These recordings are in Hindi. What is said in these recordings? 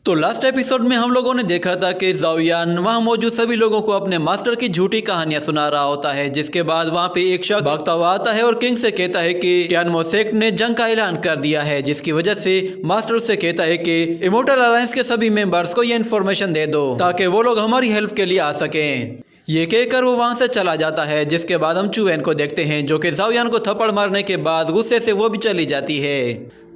तो लास्ट एपिसोड में हम लोगों ने देखा था कि ज़ाओयान वहाँ मौजूद सभी लोगों को अपने मास्टर की झूठी कहानियां सुना रहा होता है, जिसके बाद वहाँ पे एक शख्स भागता हुआ आता है और किंग से कहता है कि टियानमो सेक्ट ने जंग का ऐलान कर दिया है, जिसकी वजह से मास्टर उससे कहता है कि इमोर्टल अलायंस के सभी मेंबर्स को ये इन्फॉर्मेशन दे दो ताकि वो लोग हमारी हेल्प के लिए आ सकें। ये कहकर वो वहां से चला जाता है, जिसके बाद हम चुएन को देखते हैं जो कि ज़ाओयान को थप्पड़ मारने के बाद गुस्से से वो भी चली जाती है।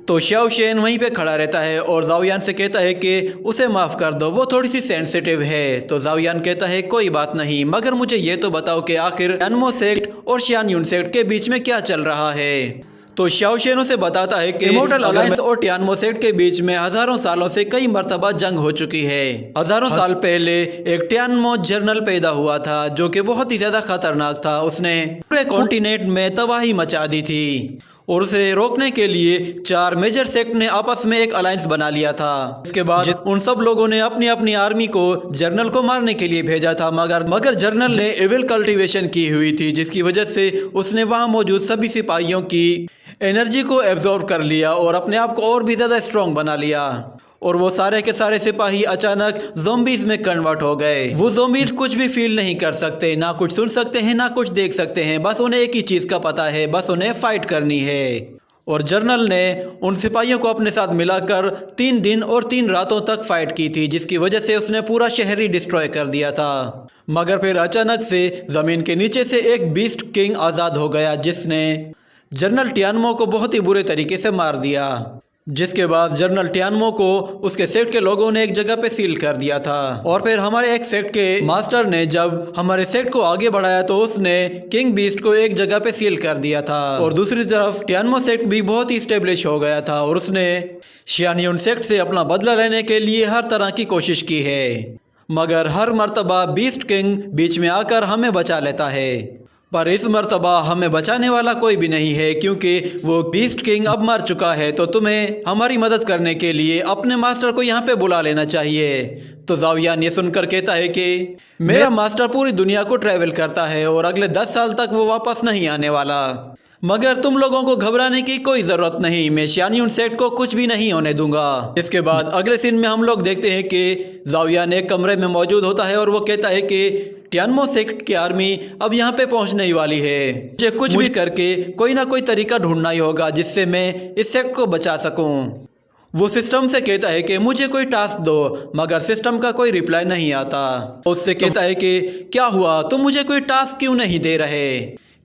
तो शाओ शेन वहीं पे खड़ा रहता है और ज़ाओयान से कहता है कि उसे माफ़ कर दो, वो थोड़ी सी सेंसिटिव है। तो ज़ाओयान कहता है कोई बात नहीं, मगर मुझे ये तो बताओ कि आखिर टियानमो सेक्ट और शियानयुन सेक्ट के बीच में क्या चल रहा है। तो शाओ शेन उसे बताता है कि इमोर्टल अलायंस और टियानमो सेक्ट के बीच में हजारों सालों से कई मर्तबा जंग हो चुकी है। हजारों साल पहले एक टियानमो जर्नल पैदा हुआ था जो कि बहुत ही ज्यादा खतरनाक था। उसने पूरे कॉन्टिनेंट में तबाही मचा दी थी और उसे रोकने के लिए 4 मेजर सेक्ट ने आपस में एक अलायंस बना लिया था। इसके बाद उन सब लोगों ने अपनी अपनी आर्मी को जर्नल को मारने के लिए भेजा था, मगर जर्नल ने एविल कल्टीवेशन की हुई थी, जिसकी वजह से उसने वहां मौजूद सभी सिपाहियों की एनर्जी को एब्जॉर्ब कर लिया और अपने आप को और भी ज़्यादा स्ट्रॉन्ग बना लिया। और वो सारे के सारे सिपाही अचानक ज़ॉम्बीज़ में कन्वर्ट हो गए। वो ज़ॉम्बीज़ कुछ भी फील नहीं कर सकते, ना कुछ सुन सकते हैं, ना कुछ देख सकते हैं, बस उन्हें एक ही चीज़ का पता है, बस उन्हें फाइट करनी है। और जर्नल ने उन सिपाहियों को अपने साथ मिलाकर 3 दिन और 3 रातों तक फाइट की थी, जिसकी वजह से उसने पूरा शहर ही डिस्ट्रॉय कर दिया था। मगर फिर अचानक से ज़मीन के नीचे से एक बीस्ट किंग आज़ाद हो गया, जिसने जनरल टियानमो को बहुत ही बुरे तरीके से मार दिया। जिसके बाद जनरल टियानमो को उसके सेक्ट के लोगों ने एक जगह पे सील कर दिया था। और फिर हमारे एक सेक्ट के मास्टर ने जब हमारे सेक्ट को आगे बढ़ाया तो उसने किंग बीस्ट को एक जगह पे सील कर दिया था। और दूसरी तरफ टियानमो सेक्ट भी बहुत ही स्टेब्लिश हो गया था और उसने शियानयुन सेक्ट से अपना बदला लेने के लिए हर तरह की कोशिश की है, मगर हर मर्तबा बीस्ट किंग बीच में आकर हमें बचा लेता है। पर इस मर्तबा हमें बचाने वाला कोई भी नहीं है, क्योंकि वो बीस्ट किंग अब मर चुका है। तो तुम्हें हमारी मदद करने के लिए अपने मास्टर को यहाँ पे बुला लेना चाहिए। तो ज़ाओयान ये सुनकर कहता है कि मेरा मास्टर पूरी दुनिया को ट्रैवल करता है और अगले 10 साल तक वो वापस नहीं आने वाला, मगर तुम लोगों को घबराने की कोई ज़रूरत नहीं, मैं शियानयुन सेक्ट को कुछ भी नहीं होने दूंगा। इसके बाद अगले सीन में हम लोग देखते हैं कि ज़ाओयान एक कमरे में मौजूद होता है और वो कहता है कि टियानमो सेक्ट की आर्मी अब यहाँ पे पहुँचने ही वाली है, मुझे कुछ भी करके कोई ना कोई तरीका ढूंढना ही होगा जिससे मैं इस सेक्ट को बचा सकूँ। वो सिस्टम से कहता है कि मुझे कोई टास्क दो, मगर सिस्टम का कोई रिप्लाई नहीं आता। उससे कहता है कि क्या हुआ, तुम मुझे कोई टास्क क्यों नहीं दे रहे,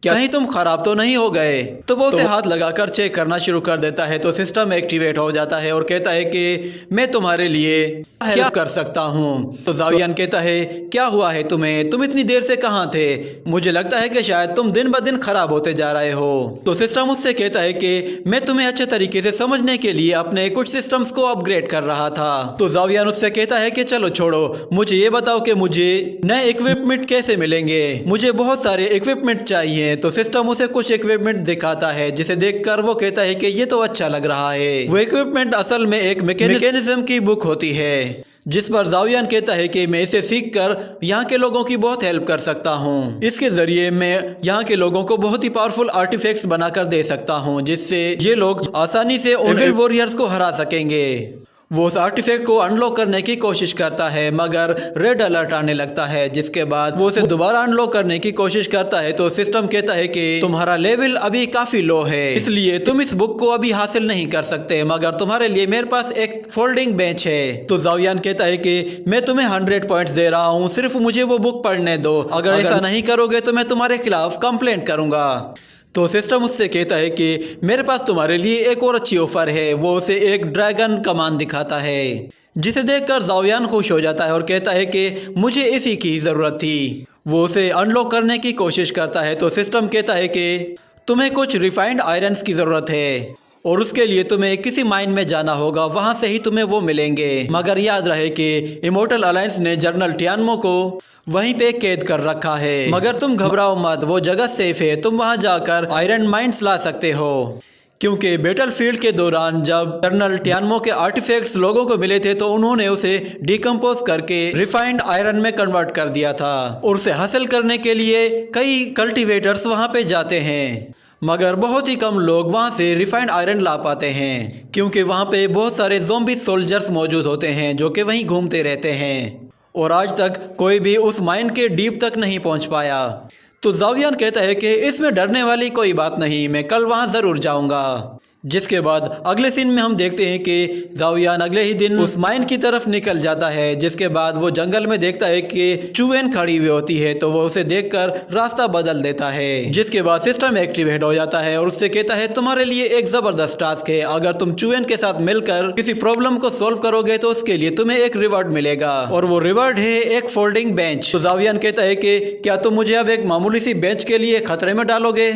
कहीं तुम खराब तो नहीं हो गए। तो वो उसे हाथ लगाकर चेक करना शुरू कर देता है। तो सिस्टम एक्टिवेट हो जाता है और कहता है कि मैं तुम्हारे लिए क्या कर सकता हूँ। तो ज़ाओयान कहता है क्या हुआ है तुम्हें, तुम इतनी देर से कहाँ थे, मुझे लगता है कि शायद तुम दिन ब दिन खराब होते जा रहे हो। तो सिस्टम उससे कहता है कि मैं तुम्हें अच्छे तरीके से समझने के लिए अपने कुछ सिस्टम्स को अपग्रेड कर रहा था। तो ज़ाओयान उससे कहता है कि चलो छोड़ो, मुझे ये बताओ कि मुझे नए इक्विपमेंट कैसे मिलेंगे, मुझे बहुत सारे इक्विपमेंट चाहिए। तो सिस्टम उसे कुछ इक्विपमेंट दिखाता है, जिसे देखकर वो कहता है कि ये तो अच्छा लग रहा है। वो इक्विपमेंट असल में एक मैकेनिज्म की बुक होती है, जिस पर ज़ाओयान कहता है कि मैं इसे सीखकर यहाँ के लोगों की बहुत हेल्प कर सकता हूँ। इसके जरिए मैं यहाँ के लोगों को बहुत ही पावरफुल आर्टिफैक्ट्स बनाकर दे सकता हूँ, जिससे ये लोग आसानी से एविल वॉरियर्स को हरा सकेंगे। वो उस आर्टिफैक्ट को अनलॉक करने की कोशिश करता है, मगर रेड अलर्ट आने लगता है। जिसके बाद वो उसे दोबारा अनलॉक करने की कोशिश करता है। तो सिस्टम कहता है कि तुम्हारा लेवल अभी काफी लो है, इसलिए तुम इस बुक को अभी हासिल नहीं कर सकते, मगर तुम्हारे लिए मेरे पास एक फोल्डिंग बेंच है। तो ज़ाओयान कहता है कि मैं तुम्हें 100 पॉइंट्स दे रहा हूँ, सिर्फ मुझे वो बुक पढ़ने दो, अगर ऐसा नहीं करोगे तो मैं तुम्हारे खिलाफ कंप्लेंट करूंगा। तो सिस्टम उससे कहता है कि मेरे पास तुम्हारे लिए एक और अच्छी ऑफर है। वो उसे एक ड्रैगन कमान दिखाता है, जिसे देखकर ज़ाओयान खुश हो जाता है और कहता है कि मुझे इसी की ज़रूरत थी। वो उसे अनलॉक करने की कोशिश करता है। तो सिस्टम कहता है कि तुम्हें कुछ रिफाइंड आयरन्स की ज़रूरत है और उसके लिए तुम्हें किसी माइन में जाना होगा, वहाँ से ही तुम्हें वो मिलेंगे। मगर याद रहे कि इमोर्टल अलायंस ने जनरल टियानमो को वहीं पे कैद कर रखा है, मगर तुम घबराओ मत, वो जगह सेफ है, तुम वहां जाकर आयरन माइंड्स ला सकते हो। क्योंकि बैटलफील्ड के दौरान जब जनरल टियानमो के आर्टिफैक्ट्स लोगों को मिले थे तो उन्होंने उसे डिकम्पोज करके रिफाइंड आयरन में कन्वर्ट कर दिया था, और उसे हासिल करने के लिए कई कल्टीवेटर्स वहां पे जाते हैं। मगर बहुत ही कम लोग वहाँ से रिफाइंड आयरन ला पाते हैं, क्योंकि वहाँ पे बहुत सारे ज़ॉम्बी सोल्जर्स मौजूद होते हैं जो कि वहीं घूमते रहते हैं, और आज तक कोई भी उस माइन के डीप तक नहीं पहुँच पाया। तो ज़ावियान कहता है कि इसमें डरने वाली कोई बात नहीं, मैं कल वहाँ ज़रूर जाऊँगा। जिसके बाद अगले सीन में हम देखते हैं कि ज़ावियान अगले ही दिन उस माइन की तरफ निकल जाता है। जिसके बाद वो जंगल में देखता है कि चुवेन खड़ी हुई होती है, तो वो उसे देखकर रास्ता बदल देता है। जिसके बाद सिस्टम एक्टिवेट हो जाता है और उससे कहता है तुम्हारे लिए एक ज़बरदस्त टास्क है, अगर तुम चुवेन के साथ मिलकर किसी प्रॉब्लम को सॉल्व करोगे तो उसके लिए तुम्हें एक रिवॉर्ड मिलेगा, और वो रिवॉर्ड है एक फोल्डिंग बेंच। तो ज़ावियान कहता है कि क्या तुम मुझे अब एक मामूली सी बेंच के लिए खतरे में डालोगे,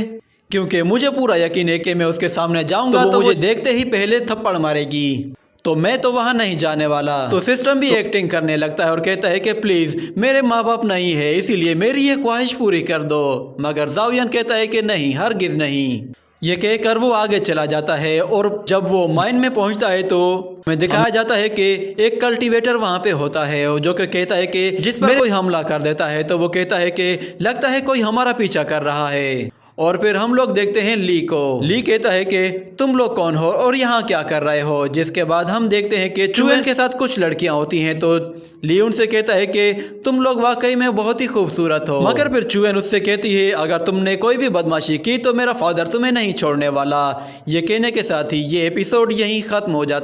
क्योंकि मुझे पूरा यकीन है कि मैं उसके सामने जाऊंगा तो मुझे देखते ही पहले थप्पड़ मारेगी, तो मैं तो वहां नहीं जाने वाला। तो सिस्टम भी एक्टिंग करने लगता है और कहता है कि प्लीज मेरे माँ बाप नहीं है, इसीलिए मेरी ये ख्वाहिश पूरी कर दो। मगर ज़ावियान कहता है कि नहीं, हरगिज नहीं। ये कहकर वो आगे चला जाता है, और जब वो माइन में पहुंचता है तो हमें दिखाया जाता है कि एक कल्टीवेटर वहां पे होता है, जो कि कहता है कि जिस पर कोई हमला कर देता है तो वो कहता है कि लगता है कोई हमारा पीछा कर रहा है। और फिर हम लोग देखते हैं ली को। ली कहता है कि तुम लोग कौन हो और यहाँ क्या कर रहे हो। जिसके बाद हम देखते हैं कि चुवेन के साथ कुछ लड़कियां होती हैं, तो ली उनसे कहता है कि तुम लोग वाकई में बहुत ही खूबसूरत हो। मगर फिर चुवेन उससे कहती है अगर तुमने कोई भी बदमाशी की तो मेरा फादर तुम्हें नहीं छोड़ने वाला। ये कहने के साथ ही ये एपिसोड यहीं खत्म हो जाता है।